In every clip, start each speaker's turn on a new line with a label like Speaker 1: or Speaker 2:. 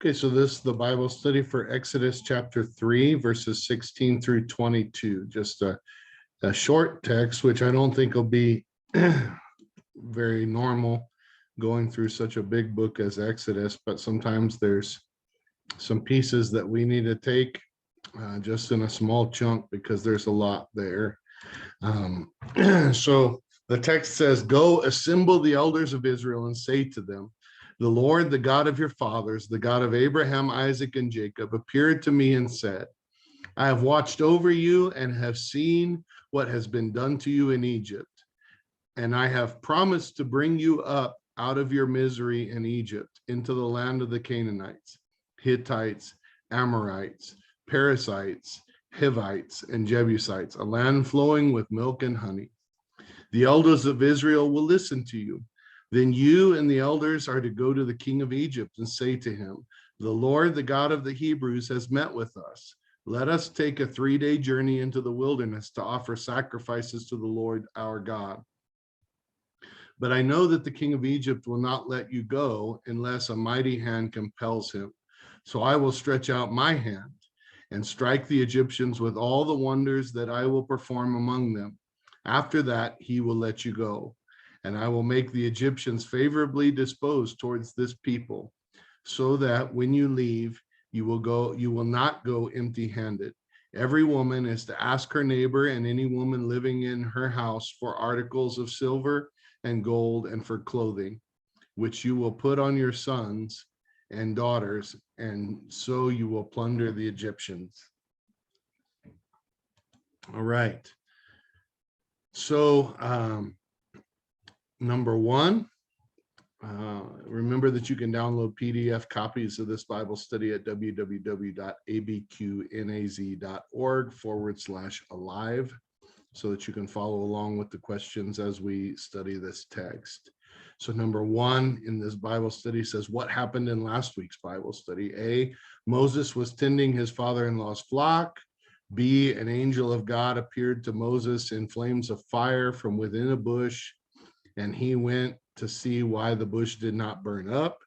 Speaker 1: Okay, so this is the Bible study for Exodus chapter 3, verses 16 through 22. Just a short text, which I don't think will be very normal going through such a big book as Exodus, but sometimes there's some pieces that we need to take just in a small chunk because there's a lot there. So the text says, "Go assemble the elders of Israel and say to them, the Lord, the God of your fathers, the God of Abraham, Isaac, and Jacob, appeared to me and said, I have watched over you and have seen what has been done to you in Egypt. And I have promised to bring you up out of your misery in Egypt into the land of the Canaanites, Hittites, Amorites, Perizzites, Hivites, and Jebusites, a land flowing with milk and honey. The elders of Israel will listen to you. Then you and the elders are to go to the king of Egypt and say to him, the Lord, the God of the Hebrews, has met with us. Let us take a 3-day journey into the wilderness to offer sacrifices to the Lord our God. But I know that the king of Egypt will not let you go unless a mighty hand compels him. So I will stretch out my hand and strike the Egyptians with all the wonders that I will perform among them. After that, he will let you go. And I will make the Egyptians favorably disposed towards this people, so that when you leave, you will not go empty-handed. Every woman is to ask her neighbor and any woman living in her house for articles of silver and gold and for clothing, which you will put on your sons and daughters, and so you will plunder the Egyptians." All right. So, number one, remember that you can download PDF copies of this Bible study at www.abqnaz.org/alive so that you can follow along with the questions as we study this text. So number one in this Bible study says, what happened in last week's Bible study? A, Moses was tending his father-in-law's flock. B, an angel of God appeared to Moses in flames of fire from within a bush, and he went to see why the bush did not burn up.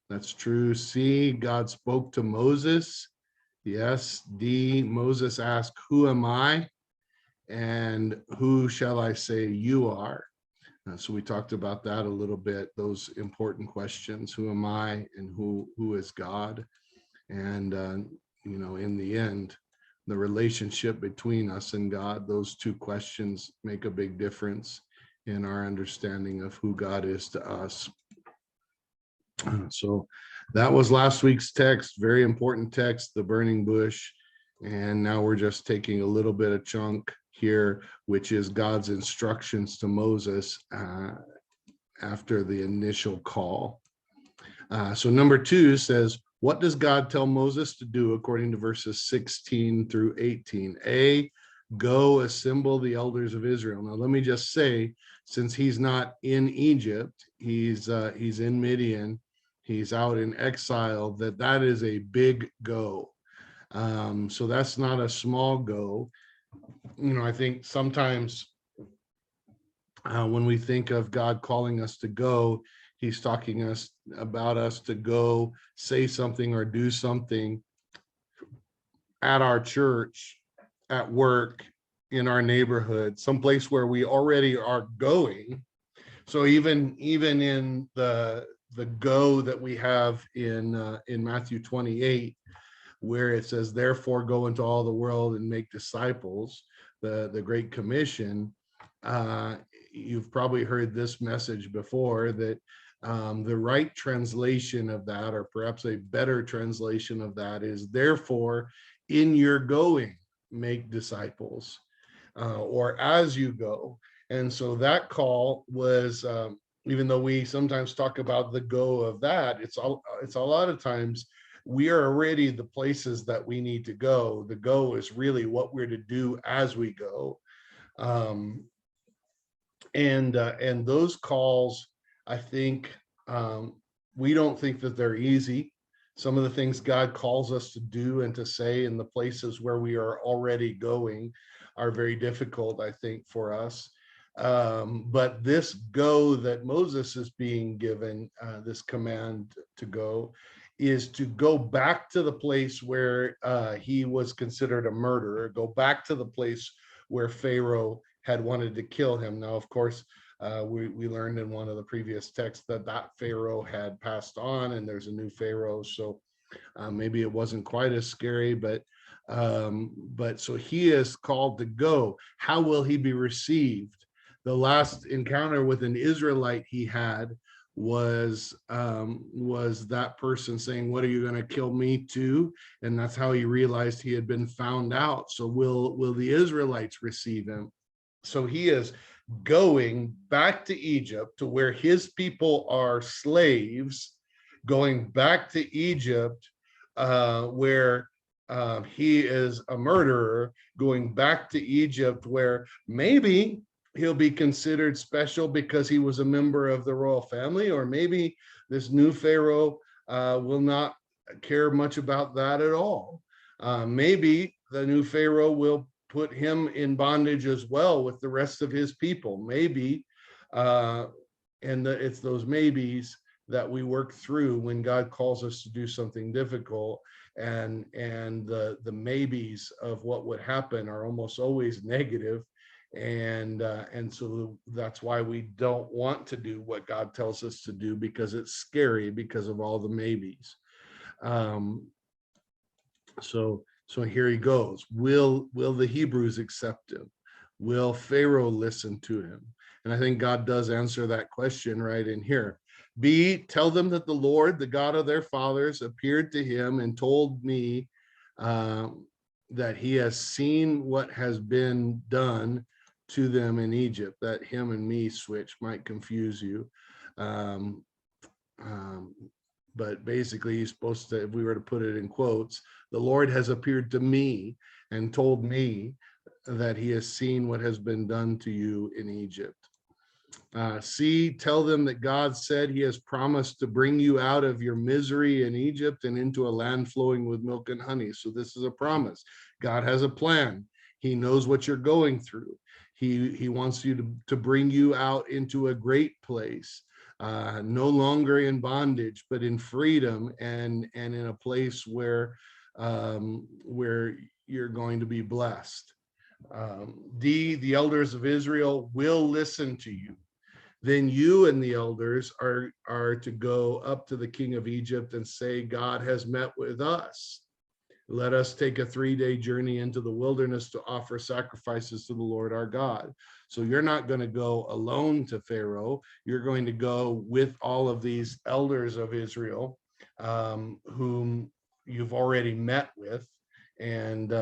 Speaker 1: That's true. C, God spoke to Moses. Yes. D, Moses asked, who am I? And who shall I say you are? So we talked about that a little bit, those important questions. Who am I and who is God? And, in the end, the relationship between us and God, those two questions make a big difference in our understanding of who God is to us. So that was last week's text, very important text, the burning bush. And now we're just taking a little bit of chunk here, which is God's instructions to Moses after the initial call. So number 2 says, what does God tell Moses to do according to verses 16 through 18? A, go assemble the elders of Israel. Now, let me just say, since he's not in Egypt, he's in Midian, he's out in exile, that is a big go. So that's not a small go. I think sometimes when we think of God calling us to go, he's talking about us to go say something or do something at our church, at work, in our neighborhood, someplace where we already are going. So even in the go that we have in Matthew 28, where it says, therefore go into all the world and make disciples, the Great Commission, you've probably heard this message before, that the right translation of that, or perhaps a better translation of that, is therefore in your going make disciples, or as you go. And so that call was, even though we sometimes talk about the go of that, it's a lot of times we are already the places that we need to go. The go is really what we're to do as we go. And those calls, I think, we don't think that they're easy. Some of the things God calls us to do and to say in the places where we are already going are very difficult, I think, for us. But this go that Moses is being given, this command to go, is to go back to the place where he was considered a murderer, go back to the place where Pharaoh had wanted to kill him. Now, of course, we learned in one of the previous texts that that Pharaoh had passed on and there's a new Pharaoh. So maybe it wasn't quite as scary, but so he is called to go. How will he be received? The last encounter with an Israelite he had was that person saying, "What are you going to kill me too?" And that's how he realized he had been found out. So will the Israelites receive him? So he is going back to Egypt, to where his people are slaves, going back to Egypt, where he is a murderer, going back to Egypt, where maybe he'll be considered special because he was a member of the royal family, or maybe this new Pharaoh will not care much about that at all. Maybe the new Pharaoh will put him in bondage as well with the rest of his people. Maybe, it's those maybes that we work through when God calls us to do something difficult, and the maybes of what would happen are almost always negative, and so that's why we don't want to do what God tells us to do, because it's scary because of all the maybes. So here he goes. Will the Hebrews accept him? Will Pharaoh listen to him? And I think God does answer that question right in here. B, tell them that the Lord, the God of their fathers, appeared to him and told me that he has seen what has been done to them in Egypt. That him and me switch might confuse you. But basically he's supposed to, if we were to put it in quotes, the Lord has appeared to me and told me that he has seen what has been done to you in Egypt. C, tell them that God said he has promised to bring you out of your misery in Egypt and into a land flowing with milk and honey. So this is a promise. God has a plan. He knows what you're going through. He wants you to bring you out into a great place. No longer in bondage, but in freedom, and in a place where you're going to be blessed. D, the elders of Israel will listen to you. Then you and the elders are to go up to the king of Egypt and say, God has met with us. Let us take a 3-day journey into the wilderness to offer sacrifices to the Lord our God. So you're not going to go alone to Pharaoh. You're going to go with all of these elders of Israel, whom you've already met with, and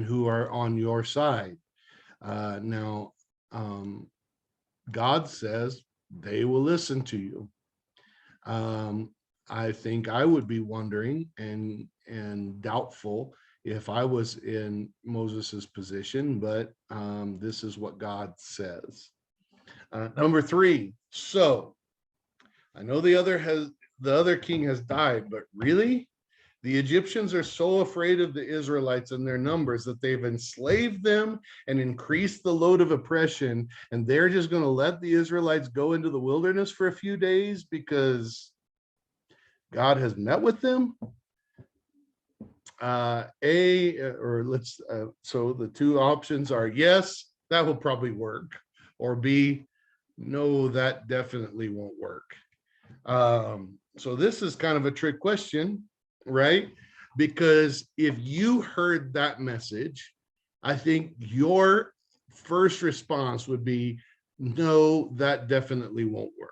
Speaker 1: who are on your side. Now, God says they will listen to you. I think I would be wondering and doubtful if I was in Moses's position, but this is what God says. Number 3. So I know the other king has died, but really? The Egyptians are so afraid of the Israelites and their numbers that they've enslaved them and increased the load of oppression, and they're just going to let the Israelites go into the wilderness for a few days because God has met with them. So the two options are yes, that will probably work, or B, no, that definitely won't work. So this is kind of a trick question, right? Because if you heard that message, I think your first response would be, no, that definitely won't work.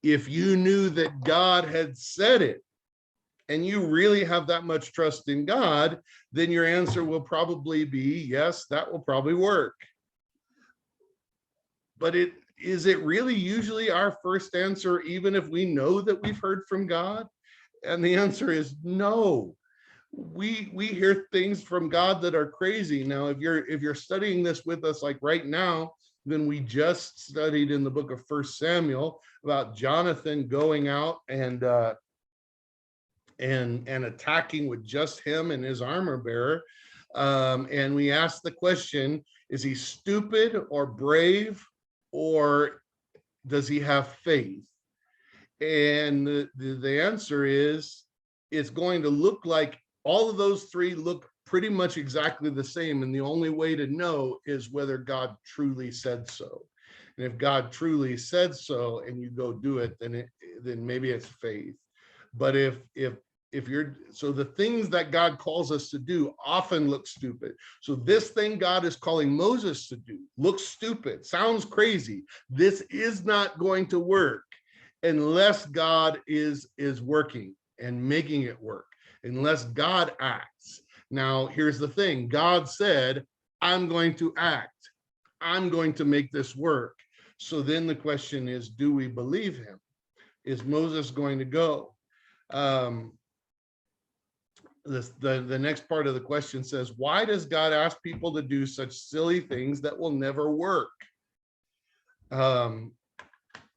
Speaker 1: If you knew that God had said it, and you really have that much trust in God, then your answer will probably be, yes, that will probably work. But is it really usually our first answer, even if we know that we've heard from God? And the answer is no. We hear things from God that are crazy. Now, if you're studying this with us like right now, then we just studied in the book of 1 Samuel about Jonathan going out and attacking with just him and his armor bearer And we ask the question, is he stupid or brave, or does he have faith? And the answer is, it's going to look like all of those three look pretty much exactly the same. And the only way to know is whether God truly said so. And if God truly said so and you go do it, then maybe it's faith. But if you're, so the things that God calls us to do often look stupid. So this thing God is calling Moses to do looks stupid, sounds crazy. This is not going to work unless God is working and making it work, unless God acts. Now, here's the thing. God said, I'm going to act. I'm going to make this work. So then the question is, do we believe him? Is Moses going to go? The next part of the question says, why does God ask people to do such silly things that will never work? And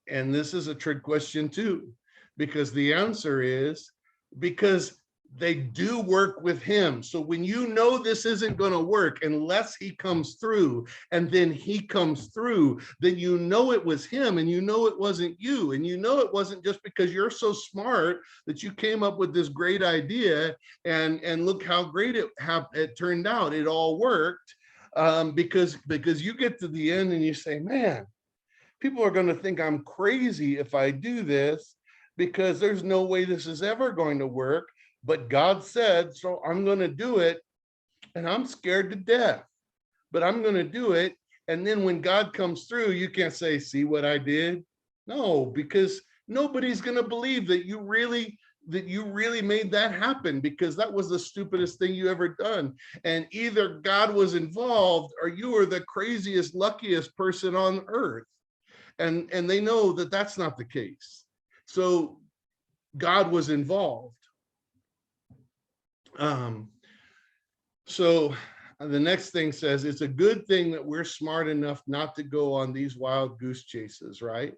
Speaker 1: this is a trick question too, because the answer is because they do work with him. So when you know this isn't going to work unless he comes through, and then he comes through, then you know it was him, and you know it wasn't you, and you know it wasn't just because you're so smart that you came up with this great idea, and look how great it turned out. It all worked, because you get to the end and you say, man, people are going to think I'm crazy if I do this, because there's no way this is ever going to work. But God said, so I'm going to do it. And I'm scared to death, but I'm going to do it. And then when God comes through, you can't say, see what I did? No, because nobody's going to believe that you really made that happen, because that was the stupidest thing you ever done. And either God was involved or you were the craziest, luckiest person on earth. And they know that that's not the case. So God was involved. So the next thing says, it's a good thing that we're smart enough not to go on these wild goose chases, right?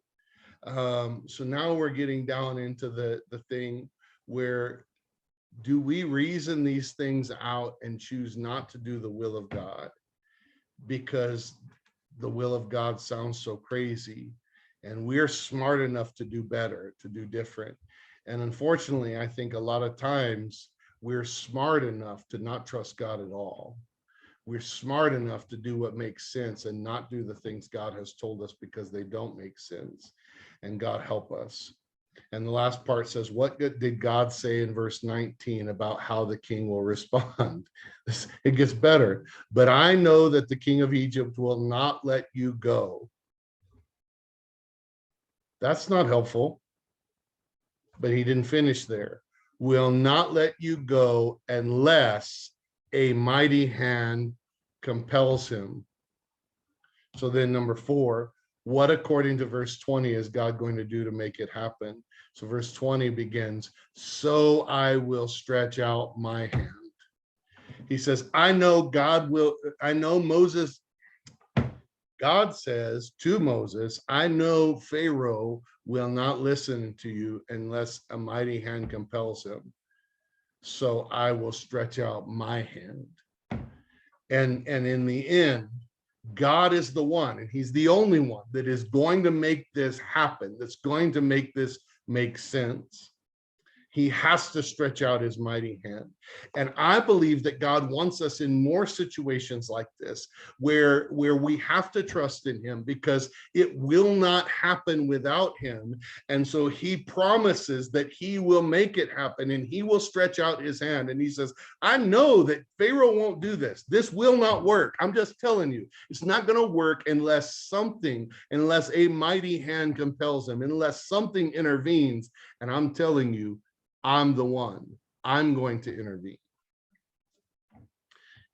Speaker 1: So now we're getting down into the thing where, do we reason these things out and choose not to do the will of God because the will of God sounds so crazy, and we're smart enough to do better, to do different? And unfortunately, I think a lot of times we're smart enough to not trust God at all. We're smart enough to do what makes sense and not do the things God has told us because they don't make sense. And God help us. And the last part says, what did God say in verse 19 about how the king will respond? It gets better. But I know that the king of Egypt will not let you go. That's not helpful. But he didn't finish there. Will not let you go unless a mighty hand compels him. So then number 4, what according to verse 20 is God going to do to make it happen? So verse 20 begins, so I will stretch out my hand. He says, I know Moses, God says to Moses, I know Pharaoh will not listen to you unless a mighty hand compels him. So I will stretch out my hand. And in the end, God is the one, and he's the only one that is going to make this happen, that's going to make this make sense. He has to stretch out his mighty hand. And I believe that God wants us in more situations like this, where we have to trust in him, because it will not happen without him. And so he promises that he will make it happen, and he will stretch out his hand. And he says, I know that Pharaoh won't do this. This will not work. I'm just telling you, it's not going to work unless a mighty hand compels him, unless something intervenes. And I'm telling you, I'm the one. I'm going to intervene.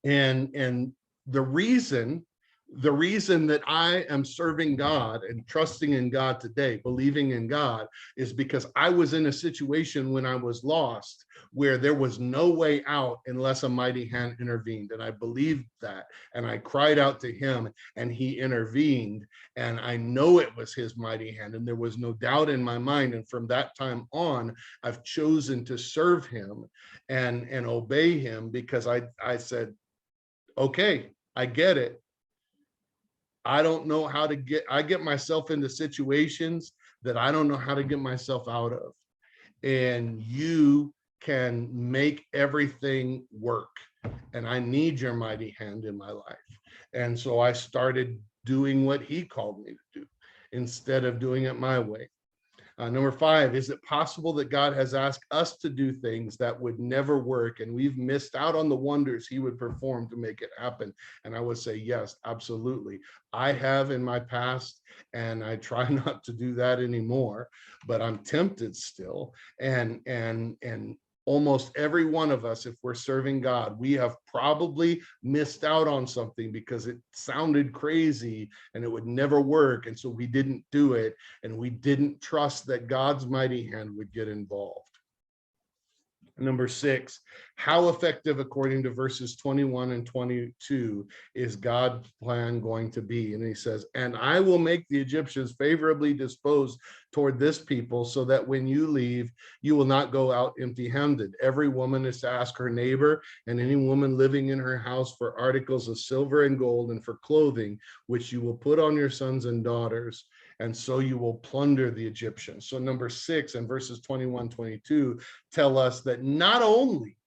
Speaker 1: And the reason that I am serving God and trusting in God today, believing in God, is because I was in a situation when I was lost where there was no way out unless a mighty hand intervened. And I believed that, and I cried out to him, and he intervened, and I know it was his mighty hand, and there was no doubt in my mind. And from that time on, I've chosen to serve him and obey him, because I said, Okay, I get it. I don't know how to I get myself into situations that I don't know how to get myself out of. And you can make everything work. And I need your mighty hand in my life. And so I started doing what he called me to do instead of doing it my way. Number 5, is it possible that God has asked us to do things that would never work and we've missed out on the wonders he would perform to make it happen? And I would say, yes, absolutely. I have in my past, and I try not to do that anymore, but I'm tempted still. And almost every one of us, if we're serving God, we have probably missed out on something because it sounded crazy and it would never work. And so we didn't do it, and we didn't trust that God's mighty hand would get involved. Number 6, how effective, according to verses 21 and 22, is God's plan going to be? And he says, and I will make the Egyptians favorably disposed toward this people, so that when you leave, you will not go out empty-handed. Every woman is to ask her neighbor and any woman living in her house for articles of silver and gold and for clothing, which you will put on your sons and daughters, and so you will plunder the Egyptians. So number 6 and verses 21, 22 tell us that not only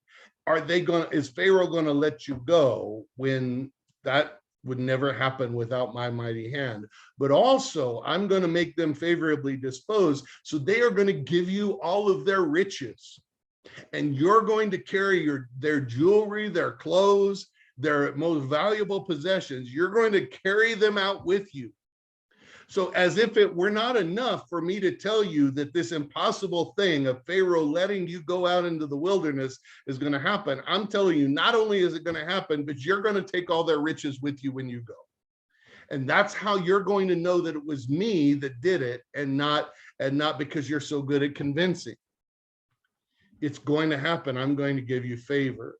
Speaker 1: is Pharaoh going to let you go, when that would never happen without my mighty hand, but also I'm going to make them favorably disposed. So they are going to give you all of their riches, and you're going to carry their jewelry, their clothes, their most valuable possessions. You're going to carry them out with you. So as if it were not enough for me to tell you that this impossible thing of Pharaoh letting you go out into the wilderness is going to happen, I'm telling you, not only is it going to happen, but you're going to take all their riches with you when you go. And that's how you're going to know that it was me that did it, and not because you're so good at convincing. It's going to happen. I'm going to give you favor.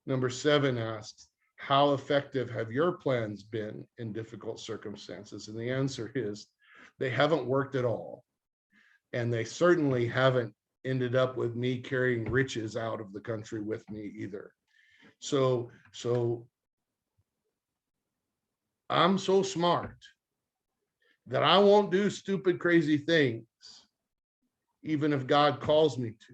Speaker 1: Number 7 asks, how effective have your plans been in difficult circumstances? And the answer is, they haven't worked at all. And they certainly haven't ended up with me carrying riches out of the country with me either. So I'm so smart that I won't do stupid, crazy things, even if God calls me to,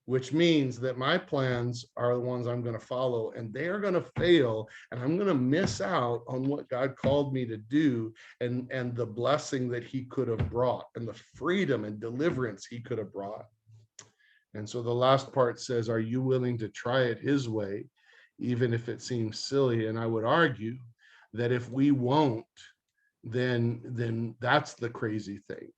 Speaker 1: which means that my plans are the ones I'm going to follow, and they are going to fail, and I'm going to miss out on what God called me to do, and the blessing that he could have brought, and the freedom and deliverance he could have brought. And so the last part says, are you willing to try it his way, even if it seems silly? And I would argue that if we won't, then that's the crazy thing.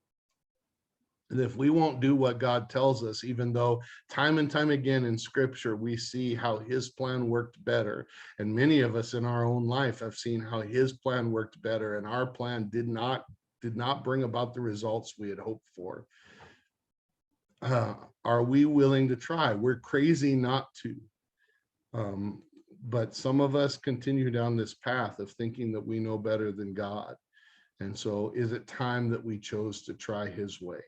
Speaker 1: And if we won't do what God tells us, even though time and time again in scripture, we see how his plan worked better. And many of us in our own life have seen how his plan worked better, and our plan did not bring about the results we had hoped for. Are we willing to try? We're crazy not to. But some of us continue down this path of thinking that we know better than God. And so is it time that we chose to try his way?